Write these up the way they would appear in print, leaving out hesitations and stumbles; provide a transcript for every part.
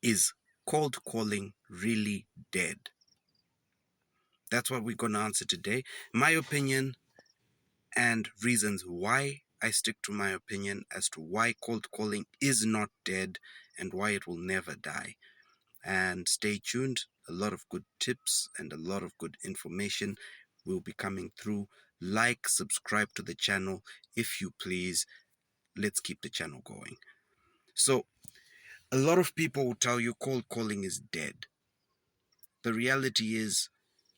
Is cold calling really dead? That's what we're going to answer today. My opinion and reasons why I stick to my opinion as to why cold calling is not dead and why it will never die. And stay tuned. A lot of good tips and a lot of good information will be coming through. Like, subscribe to the channel if you please. Let's keep the channel going. So, a lot of people will tell you cold calling is dead. The reality is,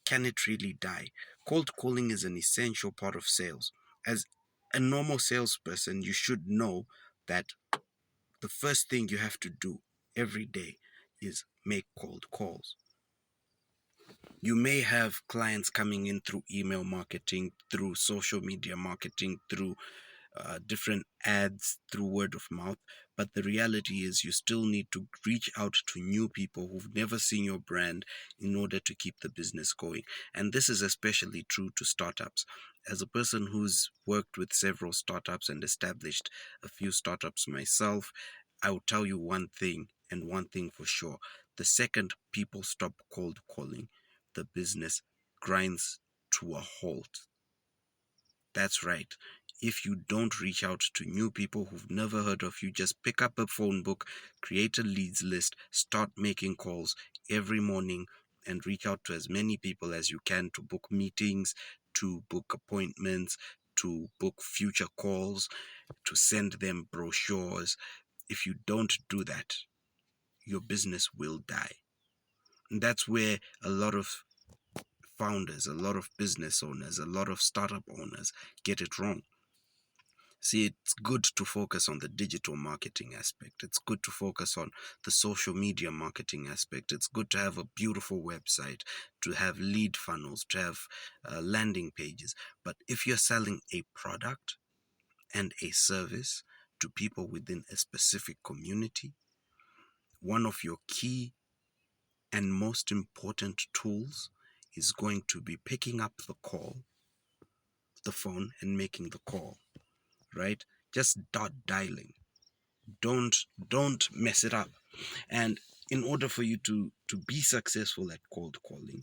can it really die? Cold calling is an essential part of sales. As a normal salesperson, you should know that the first thing you have to do every day is make cold calls. You may have clients coming in through email marketing, through social media marketing, through different ads, through word of mouth. But the reality is, you still need to reach out to new people who've never seen your brand in order to keep the business going. And this is especially true to startups. As a person who's worked with several startups and established a few startups myself, I will tell you one thing, and one thing for sure: the second people stop cold calling, the business grinds to a halt. That's right. If you don't reach out to new people who've never heard of you, just pick up a phone book, create a leads list, start making calls every morning, and reach out to as many people as you can to book meetings, to book appointments, to book future calls, to send them brochures. If you don't do that, your business will die. And that's where a lot of founders, a lot of business owners, a lot of startup owners get it wrong. See, it's good to focus on the digital marketing aspect. It's good to focus on the social media marketing aspect. It's good to have a beautiful website, to have lead funnels, to have landing pages. But if you're selling a product and a service to people within a specific community, one of your key and most important tools is going to be picking up the phone, and making the call, right? Just start dialing. Don't mess it up. And in order for you to be successful at cold calling,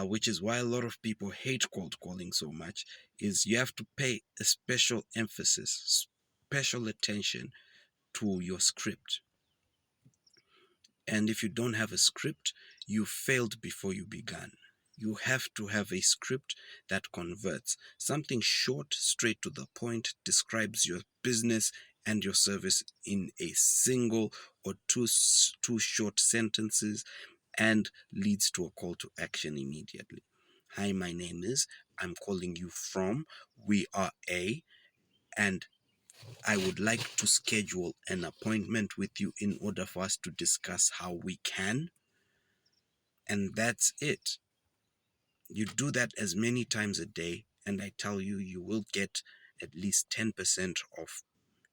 which is why a lot of people hate cold calling so much, is you have to pay a special emphasis, special attention to your script. And if you don't have a script, you failed before you began. You have to have a script that converts. Something short, straight to the point, describes your business and your service in a single or two short sentences, and leads to a call to action immediately. Hi, my name is, I'm calling you from, we are A, and I would like to schedule an appointment with you in order for us to discuss how we can. And that's it. You do that as many times a day, and I tell you, you will get at least 10% of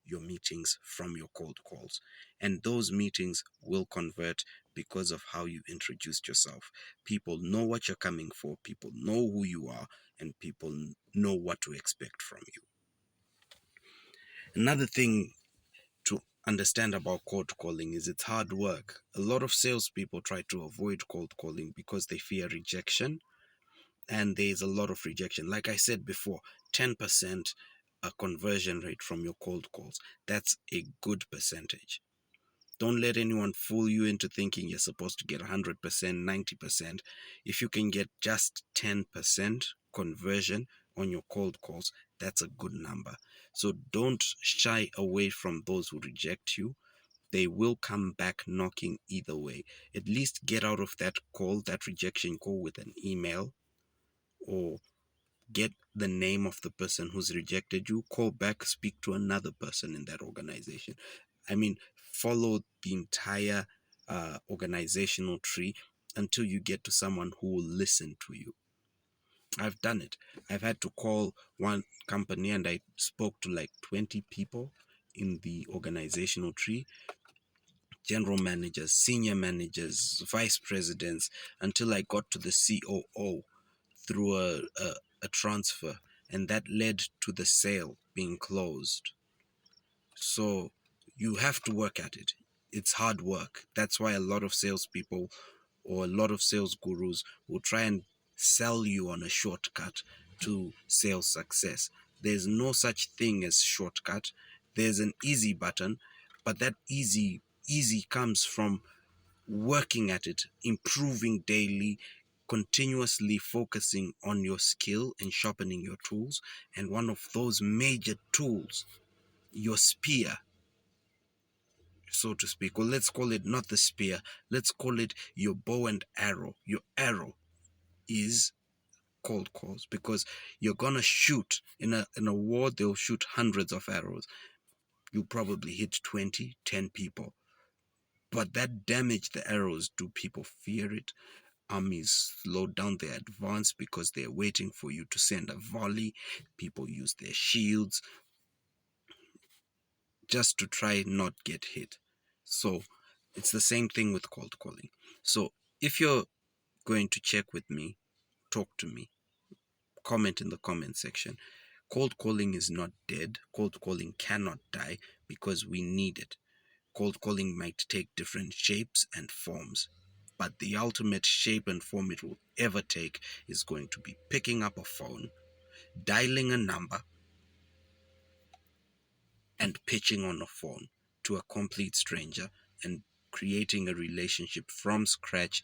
your meetings from your cold calls. And those meetings will convert because of how you introduced yourself. People know what you're coming for, people know who you are, and people know what to expect from you. Another thing to understand about cold calling is it's hard work. A lot of salespeople try to avoid cold calling because they fear rejection, and there's a lot of rejection. Like I said before, 10% a conversion rate from your cold calls. That's a good percentage. Don't let anyone fool you into thinking you're supposed to get 100%, 90%. If you can get just 10% conversion on your cold calls, that's a good number. So don't shy away from those who reject you. They will come back knocking either way. At least get out of that call, that rejection call, with an email, or get the name of the person who's rejected you, call back, speak to another person in that organization. I mean, follow the entire organizational tree until you get to someone who will listen to you. I've done it. I've had to call one company and I spoke to like 20 people in the organizational tree: general managers, senior managers, vice presidents, until I got to the COO through a transfer, and that led to the sale being closed. So you have to work at it. It's hard work. That's why a lot of salespeople or a lot of sales gurus will try and sell you on a shortcut to sales success. There's no such thing as shortcut. There's an easy button, but that easy comes from working at it, improving daily, continuously focusing on your skill and sharpening your tools. And one of those major tools, your spear, so to speak, or let's call it not the spear, let's call it your bow and arrow. Your arrow is cold calls, because you're gonna shoot in a war. They'll shoot hundreds of arrows. You probably hit 20, 10 people, but that damage the arrows do, people fear it. Armies slow down their advance because they're waiting for you to send a volley. People use their shields just to try not get hit. So it's the same thing with cold calling. So if you're going to check with me, talk to me, comment in the comment section. Cold calling is not dead. Cold calling cannot die, because we need it. Cold calling might take different shapes and forms, but the ultimate shape and form it will ever take is going to be picking up a phone, dialing a number, and pitching on a phone to a complete stranger and creating a relationship from scratch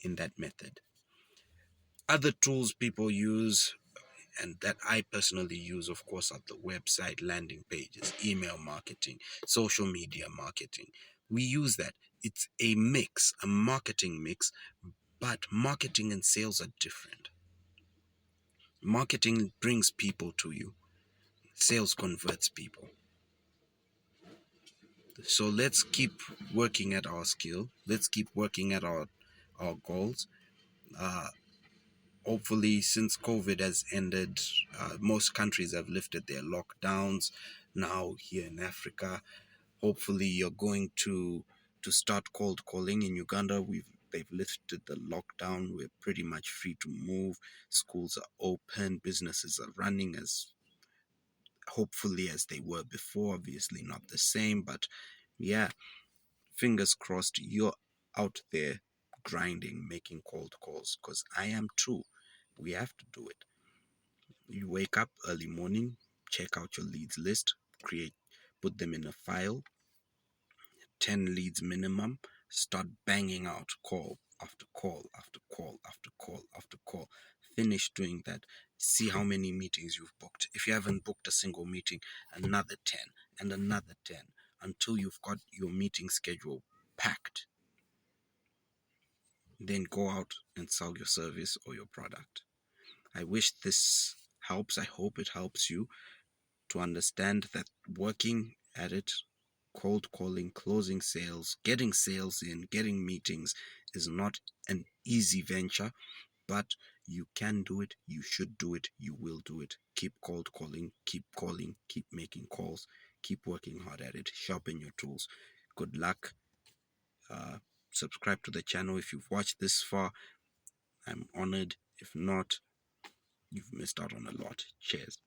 in that method. Other tools people use, and that I personally use, of course, are the website, landing pages, email marketing, social media marketing. We use that. It's a mix, a marketing mix, but marketing and sales are different. Marketing brings people to you, sales converts people. So let's keep working at our skill. Let's keep working at our goals. Uh, Hopefully, since COVID has ended, most countries have lifted their lockdowns. Now here in Africa, hopefully you're going to start cold calling. In Uganda, they've lifted the lockdown. We're pretty much free to move. Schools are open. Businesses are running as hopefully as they were before. Obviously not the same, but yeah, fingers crossed you're out there grinding, making cold calls, because I am too. We have to do it. You wake up early morning, check out your leads list, put them in a file, 10 leads minimum, start banging out call after call after call after call after call. Finish doing that. See how many meetings you've booked. If you haven't booked a single meeting, another 10 and another 10 until you've got your meeting schedule packed. Then go out and sell your service or your product. I wish this helps. I hope it helps you to understand that working at it, cold calling, closing sales, getting sales in, getting meetings is not an easy venture, but you can do it, you should do it, you will do it. Keep cold calling, keep making calls, keep working hard at it, sharpen your tools. Good luck. Uh, Subscribe to the channel if you've watched this far. I'm honored. If not, you've missed out on a lot. Cheers.